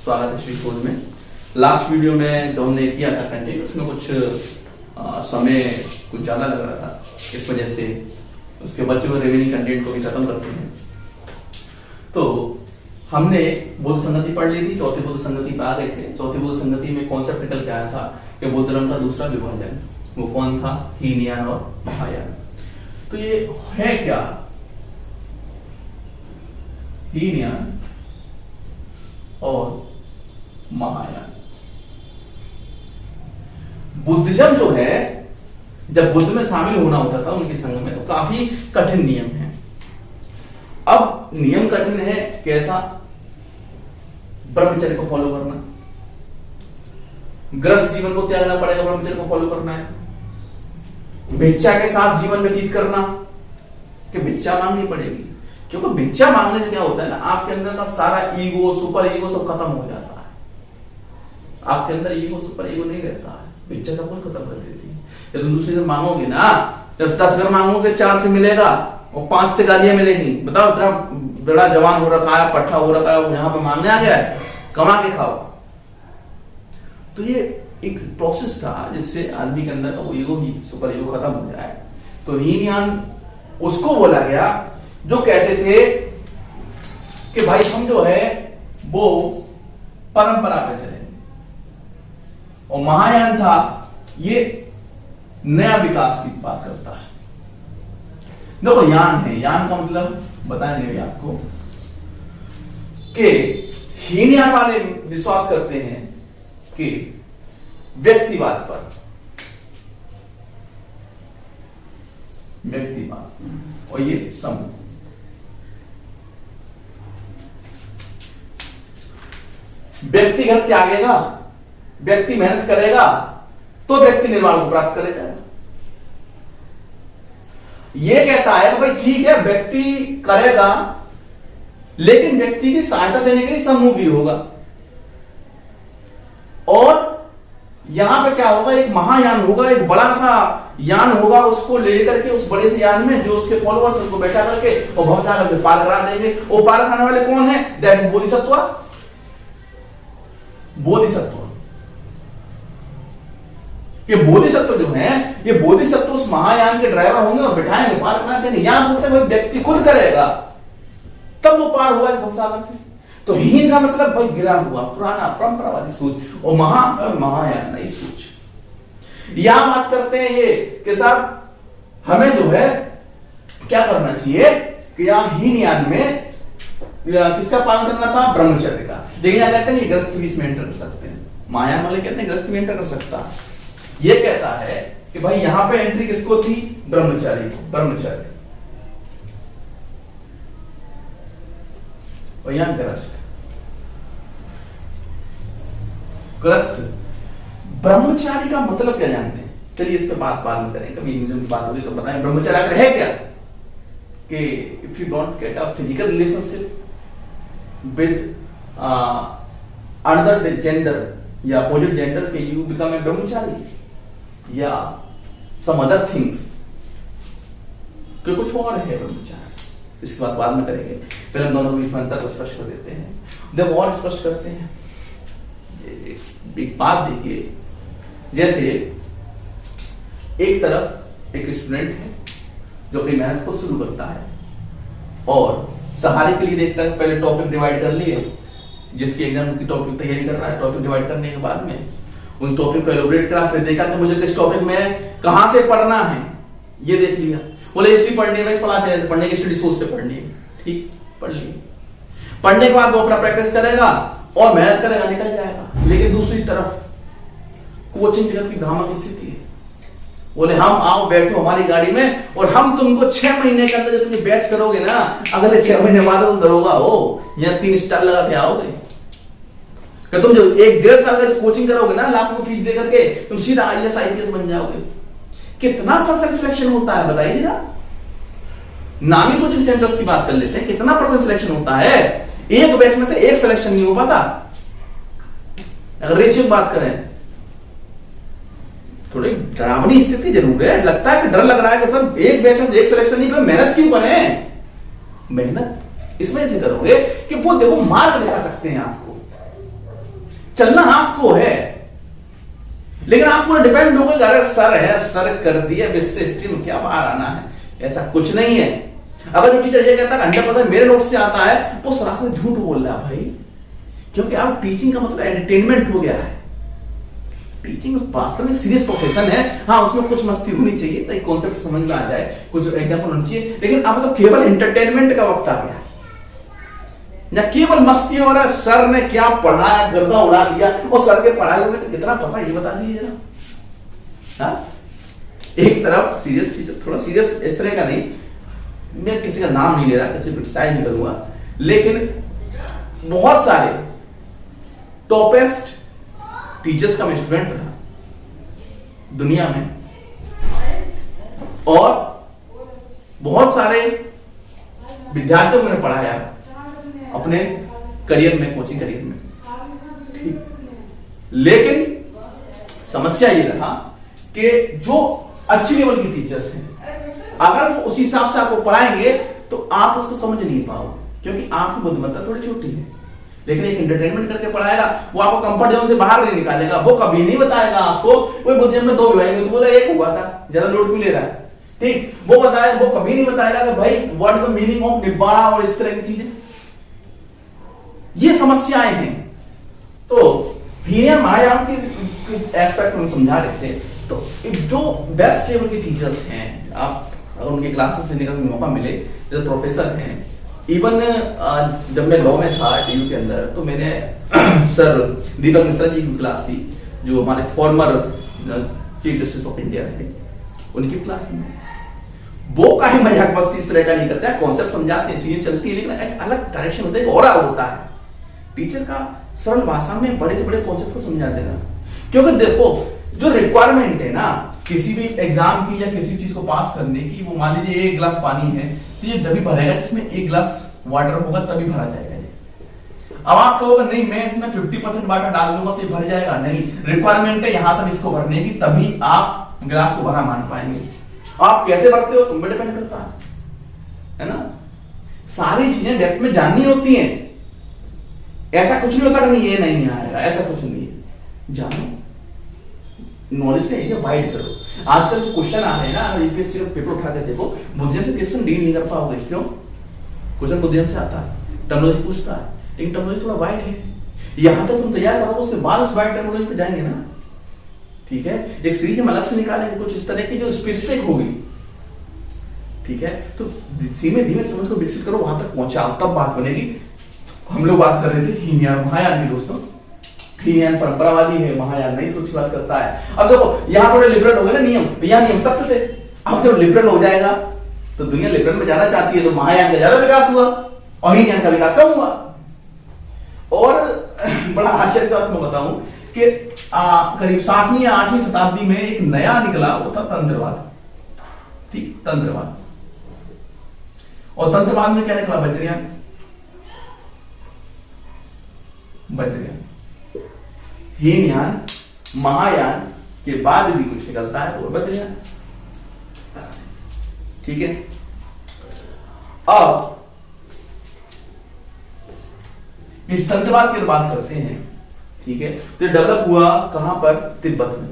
स्वागत है श्री खोज में। लास्ट वीडियो में जो हमने किया था कंटेंट, उसमें कुछ समय कुछ ज़्यादा लग रहा था, इस वजह से उसके बचे हुए रिमेनिंग कंटेंट को भी खत्म करते हैं। तो हमने बुद्ध संगति पढ़ ली थी, चौथी बुद्ध संगति पे आ गए थे। चौथी बुद्ध संगति में कॉन्सेप्ट निकल के आया था कि बुद्ध धर्म का दूसरा विभाजन, वो कौन था? हीनयान और महायान। तो ये है क्या? हीनयान और महायान। बुद्धिज्म जो है, जब बुद्ध में शामिल होना होता था उनके संघ में, तो काफी कठिन नियम है। अब नियम कठिन है कैसा? ब्रह्मचर्य को फॉलो करना, ग्रस्त जीवन को त्यागना पड़ेगा, ब्रह्मचर्य को फॉलो करना है। भिक्षा के साथ जीवन व्यतीत करना, कि भिक्षा मांगनी पड़ेगी, क्योंकि भिक्षा मांगने से क्या होता है ना, आपके अंदर का सारा ईगो, सुपर ईगो सब खत्म हो जाता है। आपके अंदर ईगो, सुपर ईगो नहीं रहता है, भिक्षा सब कुछ खत्म कर देती है। जब तुम दूसरे से मांगोगे ना, जब 10 घर मांगोगे 4 से मिलेगा और 5 से गालियां मिलेगी। बताओ, इतना बड़ा जवान हो रखा है, पट्टा हो रखा है, यहां पे मांगने आ गया है, कमा के खाओ। तो ये एक प्रोसेस था जिससे आदमी के अंदर का वो ईगो ही, सुपर ईगो खत्म हो जाए। तो हीनयान उसको बोला गया जो कहते थे कि भाई हम जो है वो परंपरा पे चलेंगे, और महायान था ये नया विकास की बात करता है। देखो, यान है, यान का मतलब बताएंगे भी आपको कि हीनयान वाले विश्वास करते हैं कि व्यक्तिवाद पर, व्यक्तिवाद और ये समूह। व्यक्तिगत त्यागेगा, व्यक्ति मेहनत करेगा तो व्यक्ति निर्वाण को प्राप्त करेगा। ये कहता है कि भाई ठीक है, व्यक्ति करेगा, लेकिन व्यक्ति की सहायता देने के लिए समूह भी होगा। और यहां पे क्या होगा, एक महायान होगा, एक बड़ा सा यान होगा, उसको लेकर के उस बड़े से यान में जो उसके फॉलोअर्स उसको बैठा करके और भवसागर से पार करा देंगे। वो पार कराने वाले कौन है? दैट बोधिसत्व। बोधिसत्व, ये बोधिसत्व जो है, ये बोधिसत्व उस महायान के ड्राइवर होंगे और बिठाएंगे, पार करा देंगे। यहां बोलते हैं व्यक्ति खुद करेगा तब वो पार होगा भवसागर से। तो हीन का मतलब भाई गिरा हुआ पुराना परंपरावादी सोच, और महायान नई सोच। यहां बात करते हैं ये कि साहब हमें जो है क्या करना चाहिए कि यहां हीनयान में किसका पालन करना था? ब्रह्मचर्य का। लेकिन यहां कहते हैं ये गृहस्थ भी इसमें एंटर कर सकते हैं। महायान वाले कहते हैं गृहस्थ भी एंटर कर सकता। ये कहता है कि भाई यहां पे एंट्री किसको थी? ब्रह्मचारी को, ब्रह्मचर्य। और यहां ग्रस्त। ग्रस्त ब्रह्मचारी का मतलब क्या जानते हैं? चलिए इस पे बात बाद में करें, कभी मुझे बात होगी तो बताएं ब्रह्मचर्य आखिर है क्या। कि if you don't get a physical relationship with another gender या अपोजिट जेंडर के, यू बिकम ए ब्रह्मचारी, या सम अदर थिंग्स, तो कुछ और है ब्रह्मचारी। इसके बाद में करेंगे, पहले हम दोनों के बीच में अंतर को स्पष्ट कर देते हैं, जब और स्पष्ट करते हैं। एक बात देखिए, जैसे एक तरफ एक स्टूडेंट है जो अपनी मेहनत को शुरू करता है और सहारे के लिए देखता है, पहले टॉपिक डिवाइड कर लिए, जिसके एग्जाम की टॉपिक तैयारी कर रहा है, टॉपिक डिवाइड करने के बाद में उन टॉपिक को एलोबरेट करा, फिर देखा कि मुझे किस टॉपिक में कहां से पढ़ना है, ये देख लिया। बोले हिस्ट्री पढ़नी है भाई, फला चैनल से पढ़ने की, स्टडी सोच से पढ़नी है, ठीक, पढ़ लिए। पढ़ने के बाद वो अपना प्रैक्टिस करेगा और मेहनत करेगा, निकल जाएगा। लेकिन दूसरी तरफ कोचिंग जगत की भ्रामक स्थिति है। बोले हम आओ बैठो हमारी गाड़ी में और हम तुमको 6 महीने के अंदर जो तुम बैच करोगे ना, अगले 6 महीने बाद तुम दरोगा हो, या 3 स्टार लगा के आओगे। कि तुम जो 1-1.5 साल का जो कोचिंग करोगे ना, लाखों की फीस दे करके, तुम सीधा IAS IPS बन जाओगे। कितना % सिलेक्शन होता है बताइए जरा। नामी कोचिंग सेंटर्स की बात कर लेते हैं, कितना % सिलेक्शन होता है? एक बैच में से एक सिलेक्शन नहीं हो पाता। अगर रेशियो बात करें, थोड़ी डरावनी स्थिति जरूर है। लगता है कि डर लग रहा है कि सर एक बैच में एक सिलेक्शन नहीं, मेहनत क्यों करें? मेहनत इसमें से करोगे कि वो देखो मार्ग दिखा सकते हैं आपको। चलना आपको है, लेकिन आपको डिपेंड हो गया, अरे सर है, सर कर दिया, इससे स्ट्रीम क्या बाहर आना है, ऐसा कुछ नहीं है। अगर जो टीचर ये कहता है 100% मेरे नोट से आता है, वो सरासर झूठ बोल रहा है भाई, क्योंकि अब टीचिंग का मतलब एंटरटेनमेंट हो गया है। टीचिंग वास्तव में सीरियस प्रोफेशन है। हाँ, उसमें कुछ मस्ती होनी चाहिए ताकि कॉन्सेप्ट समझ में आ जाए, कुछ एग्जांपल होनी चाहिए, लेकिन अब तो केवल एंटरटेनमेंट का वक्त आ गया, या केवल मस्ती हो रहा है। सर ने क्या पढ़ाया, गर्दा उड़ा दिया, और सर के पढ़ाए हुए तो कितना फंसा ये बता दीजिए जरा। हाँ, एक तरफ सीरियस टीचर, थोड़ा सीरियस इस तरह का नहीं, मैं किसी का नाम नहीं ले रहा, किसी क्रिटिसाइज नहीं करूंगा, लेकिन बहुत सारे टॉपेस्ट टीचर्स का मैं स्टूडेंट रहा दुनिया में, और बहुत सारे विद्यार्थियों को मैंने पढ़ाया अपने करियर में, कोचिंग करियर में, ठीक। लेकिन समस्या ये रहा कि जो अच्छी लेवल के टीचर्स हैं, अगर वो उसी हिसाब से आपको पढ़ाएंगे तो आप उसको समझ नहीं पाओगे, क्योंकि आपकी बुद्धिमत्ता थोड़ी छोटी है। लेकिन एक एंटरटेनमेंट करके पढ़ाएगा, वो आपको कंफर्ट जोन से बाहर नहीं निकालेगा, वो कभी नहीं बताएगा आपको वो बुद्धिमत्ता में 2 विभाग, तो बोला 1 हुआ था, ज्यादा लोड क्यों ले रहा है, ठीक। वो बताए, वो कभी नहीं बताएगा कि भाई what is the meaning of निब्बाड़ा और इस तरह की चीजें। ये समस्याएं हैं। तो हीनियन महायान के एस्पेक्ट में समझा रहे थे। तो जो बेस्ट लेवल के टीचर्स हैं, आप अगर उनके क्लासेस लेने का मौका मिले, जैसे प्रोफेसर हैं, इवन जब मैं लॉ में था टीयू के अंदर, तो मैंने सर दीपक मिश्रा जी की क्लास ली, जो हमारे former chief justice of India है, उनकी क्लास में वो काहे मजाक मस्ती इस तरह का नहीं करते हैं, कॉन्सेप्ट समझाते हैं, चीजें चलती है, लेकिन एक अलग डायरेक्शन होता है, एक ऑरा होता है टीचर का, सरल भाषा में बड़े से बड़े कॉन्सेप्ट को समझा देना। क्योंकि देखो, जो रिक्वायरमेंट है ना किसी भी एग्जाम की या किसी चीज को पास करने की, वो मान लीजिए 1 गिलास पानी है, तो ये जब भी भरेगा जिसमें 1 गिलास वाटर होगा तभी भरा जाएगा। अब आप कहोगे नहीं मैं इसमें 50% वाटर डाल दूंगा तो ये भर जाएगा, नहीं, रिक्वायरमेंट है यहां तक इसको भरने की, तभी आप गिलास को भरा मान पाएंगे। आप कैसे भरते हो तुम पे डिपेंड करता है ना। सारी चीजें डेप्थ में जाननी होती हैं, ऐसा कुछ नहीं होता कि नहीं ये नहीं आएगा, ऐसा कुछ नहीं है, जानो, नॉलेज का एरिया वाइड करो। आजकल जो क्वेश्चन आ रहे हैं ना, यूपीएससी का पेपर उठा के देखो, बुद्धिज्म से क्वेश्चन डील नहीं कर पाओगे। क्यों? क्वेश्चन बुद्धिज्म से आता है, टर्मिनोलॉजी पूछता है, लेकिन टर्मिनोलॉजी थोड़ा वाइड है, यहां तक तुम तैयार करोगे, उसके बाद उस वाइड टर्मिनोलॉजी पे जाएंगे ना, ठीक है। एक सीरीज हम अलग से निकालेंगे कुछ इस तरह की जो स्पेसिफिक होगी, ठीक है। तो धीमे धीमे समझ को विकसित करो, वहां तक पहुंचाओ, तब बात बनेगी। हम लोग बात कर रहे थे हीनयान महायान की दोस्तों, हीनयान परंपरावादी है, महायान नई सोच की बात करता है। अब देखो यहाँ थोड़े लिबरल हो गए ना नियम, यहाँ नियम सख्त थे, अब जब लिबरल हो जाएगा तो दुनिया लिबरल में जाना चाहती है, तो महायान का ज्यादा विकास हुआ और हीनयान का विकास कम हुआ। और बड़ा आश्चर्य की बात मैं बताऊं कि करीब 7वीं या 8वीं शताब्दी में एक नया निकला, वो था तंत्रवाद, ठीक, तंत्रवाद। और तंत्रवाद में क्या निकला? वज्रयान। वज्रयान, हीनयान महायान के बाद भी कुछ निकलता है तो वज्रयान, ठीक है। अब इस तंत्रवाद की बात करते हैं, ठीक है। तो डेवलप हुआ कहां पर? तिब्बत में।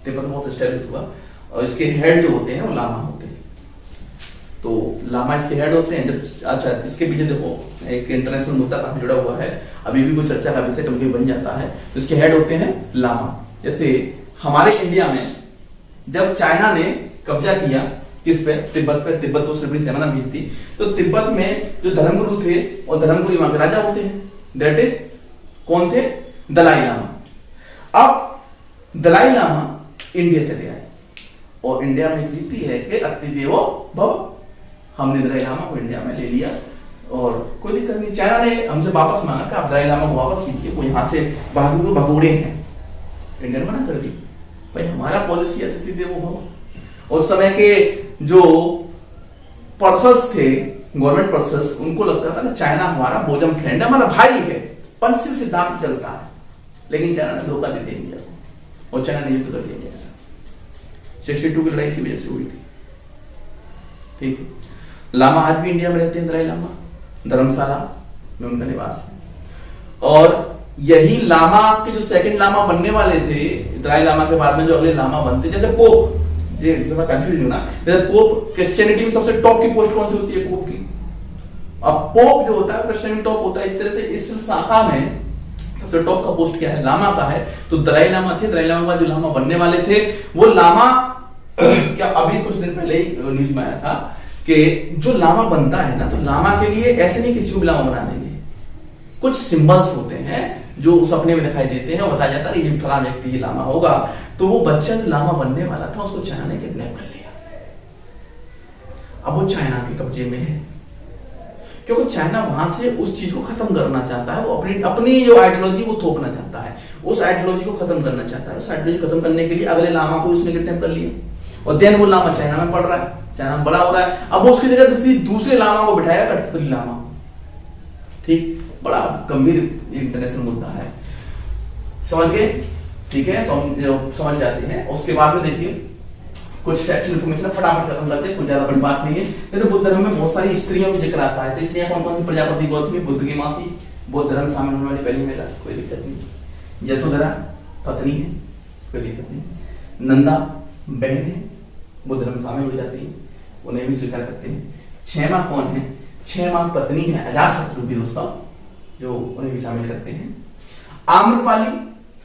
तिब्बत में बहुत एस्टेब्लिश हुआ, और इसके हेड जो होते हैं वो लामा होते हैं। तो लामा इसके हेड होते हैं। जब अच्छा इसके पीछे देखो एक इंटरनेशनल मुद्दा काफी जुड़ा हुआ है, अभी भी कोई चर्चा का विषय कभी बन जाता है, तो इसके हेड होते हैं लामा। जैसे हमारे इंडिया में जब चाइना ने कब्जा किया किस पे? तिब्बत पे। तिब्बत को सिर्फ सेना भी थी, तो तिब्बत में जो धर्मगुरु थे और धर्मगुरु वहां के राजा होते हैं, दैट इज कौन थे? दलाई लामा। अब दलाई लामा इंडिया चले आए, और इंडिया में नीति है कि अति देवो भव, हमने दलाई लामा को इंडिया में ले लिया, और कोई दिक्कत नहीं। चाइना ने हमसे वापस मांगा कि आप दलाई लामा को वापस कीजिए, वो यहाँ से बहादुर भगोड़े हैं, इंडियन मना कर दी। भाई हमारा पॉलिसी अतिथि देवो भव। उस समय के जो पर्सन्स थे, गवर्नमेंट पर्सन्स, उनको लगता था कि चाइना हमारा बोजम फ्रेंड है, हमारा भाई है, पंचशील सिद्धांत चलता है, लेकिन चाइना ने धोखा दे दिया इंडिया को, और चाइना ने युद्ध कर दिया। ऐसा 62 की लड़ाई इसी वजह से हुई थी, ठीक है। लामा आज भी इंडिया में रहते हैं, दलाई लामा, धर्मशाला में उनका निवास है। और यही लामा के जो सेकंड लामा बनने वाले थे, दलाई लामा के बाद में जो अगले लामा बनते, जैसे पोप, ये जो मैं कंफ्यूज हूं ना, जैसे पोप क्रिश्चियनिटी में सबसे टॉप की पोस्ट कौन सी होती है? पोप की। अब पोप जो होता है क्रिश्चियनिटी टॉप होता है, इस तरह से इस शाखा में सबसे टॉप का पोस्ट क्या है? लामा का है। तो दलाई लामा थे, दलाई लामा के बाद जो लामा बनने वाले थे वो लामा क्या अभी कुछ दिन पहले ही न्यूज में आया था कि जो लामा बनता है ना, तो लामा के लिए ऐसे नहीं किसी को भी लामा बना देंगे, कुछ सिंबल्स होते हैं जो सपने में दिखाई देते हैं और बताया जाता है ये फलाना व्यक्ति ये लामा होगा। तो वो बच्चा जो लामा बनने वाला था उसको चाइना ने किडनैप कर लिया। अब वो चाइना के कब्जे में है, क्योंकि चाइना वहां से उस चीज को खत्म करना चाहता है। वो अपनी जो आइडियोलॉजी वो थोपना चाहता है, उस आइडियोलॉजी को खत्म करना चाहता है। उस आइडियोलॉजी खत्म करने के लिए अगले लामा को उसने किडनैप कर लिया और देन वो लामा चाइना में पढ़ रहा है, चाइना में बड़ा हो रहा है। अब वो उसकी जगह किसी दूसरे लामा को बिठाएगा, कठपुतली लामा। ठीक, बड़ा गंभीर इंटरनेशनल मुद्दा है, समझ गए? ठीक है, तो हम समझ जाते हैं। उसके बाद में देखिए कुछ फैक्चुअल इन्फॉर्मेशन फटाफट खत्म करते हैं, कुछ ज्यादा बड़ी बात नहीं है। नहीं तो बुद्ध धर्म में बहुत सारी स्त्रियों की जिक्र आता है। तो स्त्रियां कौन कौन? प्रजापति गौतमी बुद्ध की मासी, बौद्ध धर्म शामिल होने वाली पहली महिला, कोई दिक्कत नहीं। यशोधरा पत्नी है, कोई दिक्कत नहीं। नंदा बहन है, बुद्ध धर्म शामिल हो जाती है, उन्हें भी स्वीकार करते हैं। छेमा कौन है? छेमा पत्नी है अजातशत्रु की दोस्तों, जो उन्हें भी शामिल करते हैं। आम्रपाली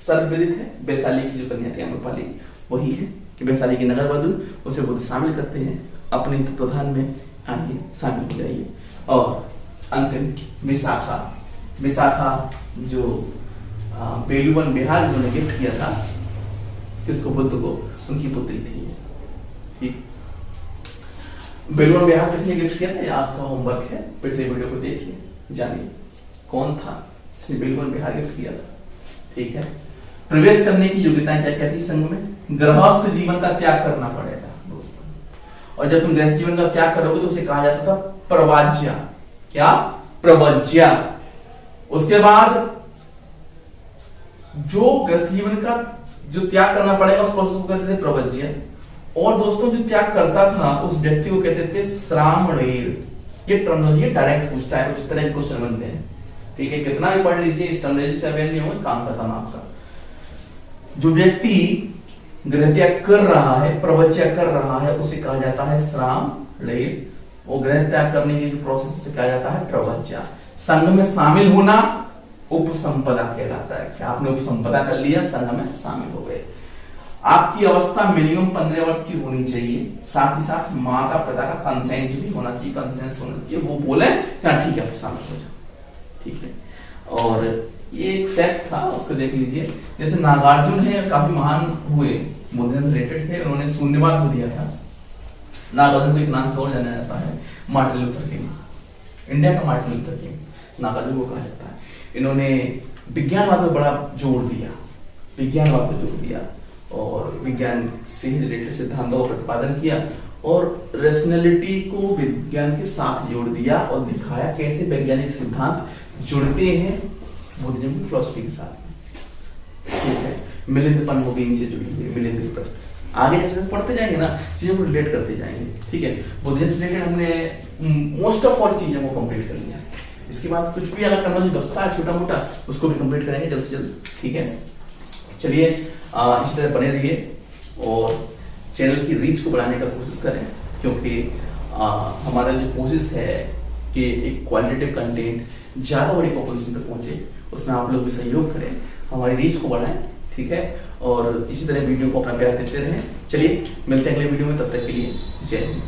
सर्वविदित है, वैशाली की जो कन्या थी आम्रपाली वही है कि वैशाली की नगर वधु, उसे बुद्ध शामिल करते हैं अपने तत्वाधान में, आइए शामिल हो जाइए। और अंतिम विशाखा, विशाखा जो बेलूवन बिहार जिन्होंने गिफ्ट किया था किसको? बुद्ध को, उनकी पुत्री थी। ठीक, बेलूवन बिहार किसने गिफ्ट किया था? ये आपका होमवर्क है, पिछले वीडियो को देखिए, जानिए कौन था जिसने बेलूवन बिहार गिफ्ट किया था। ठीक है, प्रवेश करने की योग्यताएं क्या क्या थी संघ में? गृहस्थ जीवन का त्याग करना पड़ेगा दोस्तों, और जब तुम गृहस्थ जीवन का त्याग करोगे तो उसे कहा जाता था प्रवाज्या। क्या? प्रवज्या। उसके बाद जो गृहस्थ जीवन का जो त्याग करना पड़ेगा उस प्रोसेस को कहते थे प्रवज्या। और दोस्तों जो त्याग करता था उस व्यक्ति को कहते थे श्रामणेर। ये टर्मिनोलॉजी डायरेक्ट पूछता है, कुछ तरह के क्वेश्चन बनते हैं। ठीक है, कितना भी पढ़ लीजिए, इस टर्मिनोलॉजी से अवेयर नहीं होंगे, काम खत्म आपका। जो व्यक्ति गृह त्याग कर रहा है, प्रवज्या कर रहा है, उसे कहा जाता है श्रामणेर। वो गृह त्याग करने की जो प्रोसेस से कहा जाता है प्रवज्या। संघ में शामिल होना उपसंपदा कहलाता है। क्या आपने उपसंपदा कर लिया, संघ में शामिल हो गए। आपकी अवस्था मिनिमम 15 वर्ष की होनी चाहिए, साथ ही साथ माता पिता का कंसेंट भी होना चाहिए, कंसेंस होना चाहिए। वो बोले क्या ठीक है शामिल हो जाओ। ठीक है, और ये एक फैक्ट था, उसको देख लीजिए। जैसे नागार्जुन है, काफी महान हुए, बुद्धिज्म रिलेटेड थे, उन्होंने शून्यवाद को दिया था। नागार्जुन को एक नाम से और जाना जाता है, मार्टिन लूथर किंग, इंडिया का मार्टिन लूथर किंग नागार्जुन को कहा जाता है। इन्होंने विज्ञानवाद में बड़ा जोर दिया, विज्ञानवाद पर जोर दिया और विज्ञान से रिलेटेड सिद्धांतों का प्रतिपादन किया और रेशनैलिटी को विज्ञान के साथ जोड़ दिया और दिखाया कैसे वैज्ञानिक सिद्धांत जुड़ते हैं बुद्धिज्म की फिलॉसफी के साथ। ठीक है, मिलिंद पनमोगी इनसे जुड़ी हुई है, मिलिंद प्रश्न। आगे जैसे पढ़ते जाएंगे ना, चीजों को रिलेट करते जाएंगे। ठीक है, बुद्धिज्म से रिलेटेड हमने मोस्ट ऑफ ऑल चीजों को कंप्लीट कर लिया। इसके बाद कुछ भी अगर करना जो बचता है छोटा मोटा, उसको भी कंप्लीट करेंगे जल्द से जल्द। ठीक है, चलिए इसी तरह बने रहिए और चैनल की रीच को बढ़ाने का कोशिश करें, क्योंकि हमारा जो कोशिश है कि एक क्वालिटेटिव कंटेंट ज्यादा बड़ी पॉपुलेशन तक पहुंचे, उसमें आप लोग भी सहयोग करें, हमारी रीच को बढ़ाएं। ठीक है, और इसी तरह वीडियो को अपना प्यार देते रहें। चलिए मिलते हैं अगले वीडियो में, तब तक के लिए जय हिंद।